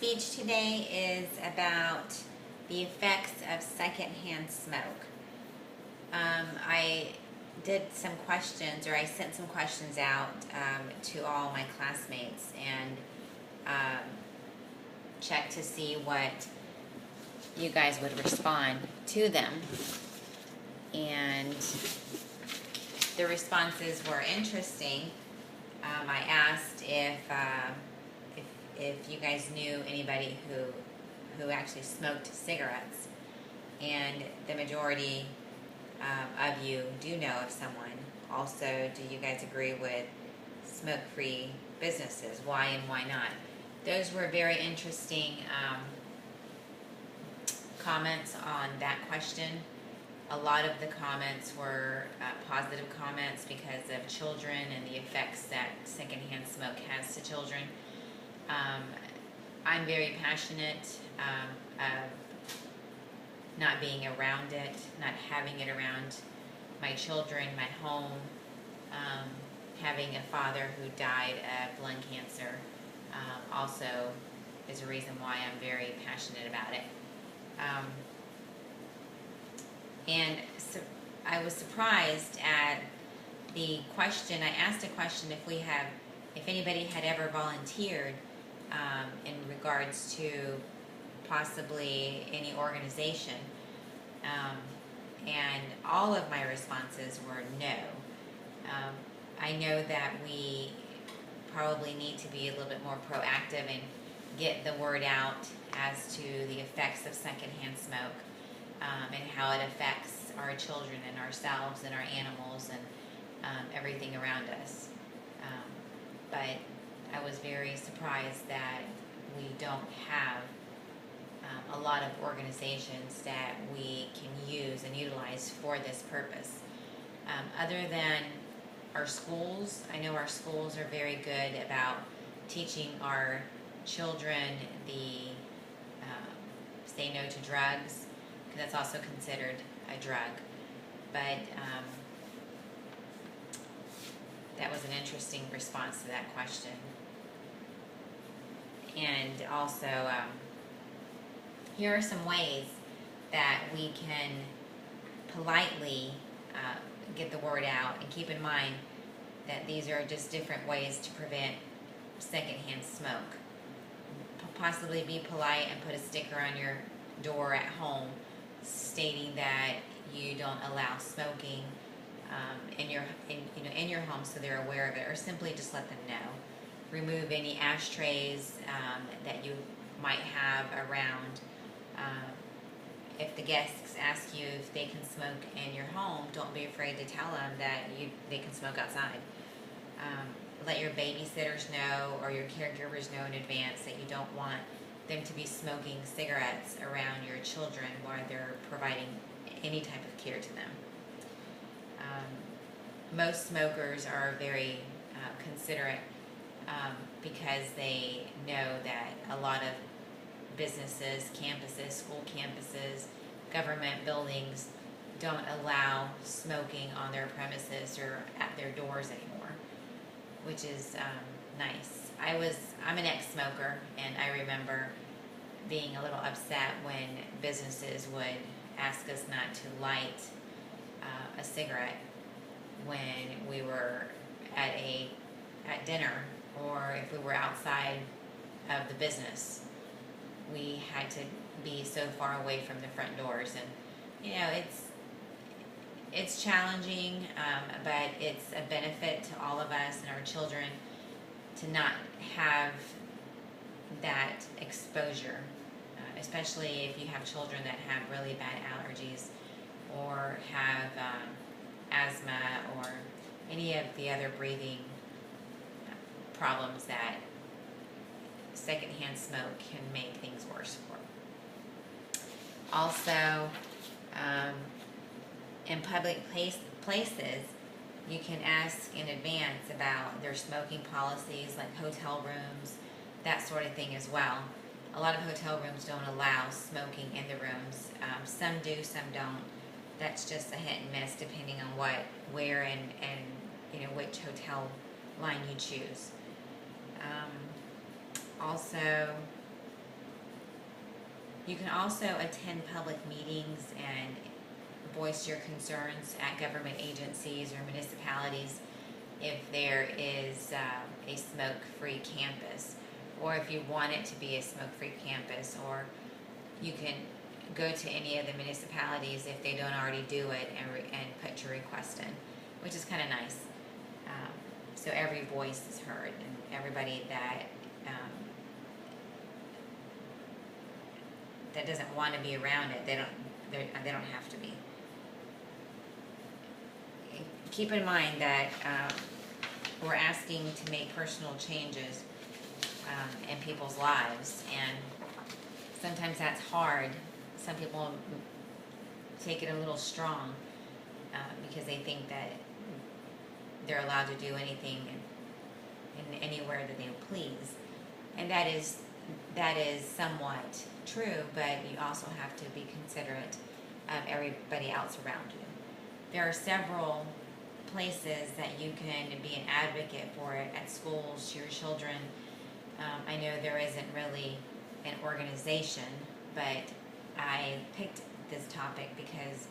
speech today is about the effects of secondhand smoke. I did some questions, or I sent some questions out to all my classmates and checked to see what you guys would respond to them. And the responses were interesting. I asked if you guys knew anybody who actually smoked cigarettes, and the majority of you do know of someone. Also, do you guys agree with smoke-free businesses? Why and why not? Those were very interesting comments on that question. A lot of the comments were positive comments because of children and the effects that secondhand smoke has to children. I'm very passionate of not being around it, not having it around my children, my home. Having a father who died of lung cancer also is a reason why I'm very passionate about it. And so I was surprised at the question. I asked a question if anybody had ever volunteered in regards to possibly any organization. And all of my responses were no. I know that we probably need to be a little bit more proactive and get the word out as to the effects of secondhand smoke and how it affects our children and ourselves and our animals and everything around us. But I was very surprised that we don't have a lot of organizations that we can use and utilize for this purpose. Other than our schools, I know our schools are very good about teaching our children the say no to drugs, because that's also considered a drug. But that was an interesting response to that question. And also, here are some ways that we can politely get the word out, and keep in mind that these are just different ways to prevent secondhand smoke. Possibly be polite and put a sticker on your door at home stating that you don't allow smoking in your home, so they're aware of it, or simply just let them know. Remove any ashtrays that you might have around. If the guests ask you if they can smoke in your home, don't be afraid to tell them that they can smoke outside. Let your babysitters know or your caregivers know in advance that you don't want them to be smoking cigarettes around your children while they're providing any type of care to them. Most smokers are very considerate because they know that a lot of businesses, campuses, school campuses, government buildings don't allow smoking on their premises or at their doors anymore, which is nice. I'm an ex-smoker, and I remember being a little upset when businesses would ask us not to light a cigarette when we were at dinner, or if we were outside of the business. We had to be so far away from the front doors, and it's challenging, but it's a benefit to all of us and our children to not have that exposure, especially if you have children that have really bad allergies or have asthma or any of the other breathing problems that secondhand smoke can make things worse for. Also, in public places, you can ask in advance about their smoking policies, like hotel rooms, that sort of thing as well. A lot of hotel rooms don't allow smoking in the rooms. Some do, some don't. That's just a hit and miss depending on where and which hotel line you choose. Also, You can also attend public meetings and voice your concerns at government agencies or municipalities if there is a smoke-free campus, or if you want it to be a smoke-free campus, or you can go to any of the municipalities if they don't already do it and put your request in, which is kind of nice. So every voice is heard, and everybody that that doesn't want to be around it, they don't have to be. Keep in mind that we're asking to make personal changes in people's lives, and sometimes that's hard. Some people take it a little strong because they think that they're allowed to do anything in anywhere that they please, and that is somewhat true, but you also have to be considerate of everybody else around you. There are several places that you can be an advocate for it at schools, your children. I know there isn't really an organization, but I picked this topic because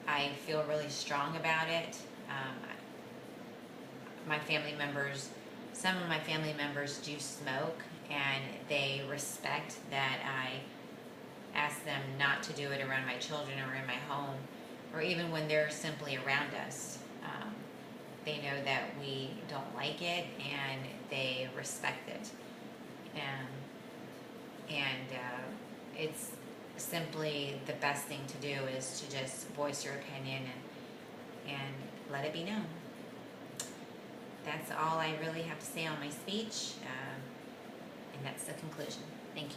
I feel really strong about it. Some of my family members do smoke, and they respect that I ask them not to do it around my children or in my home, or even when they're simply around us. They know that we don't like it, and they respect it. And it's simply the best thing to do is to just voice your opinion and let it be known. That's all I really have to say on my speech, and that's the conclusion. Thank you.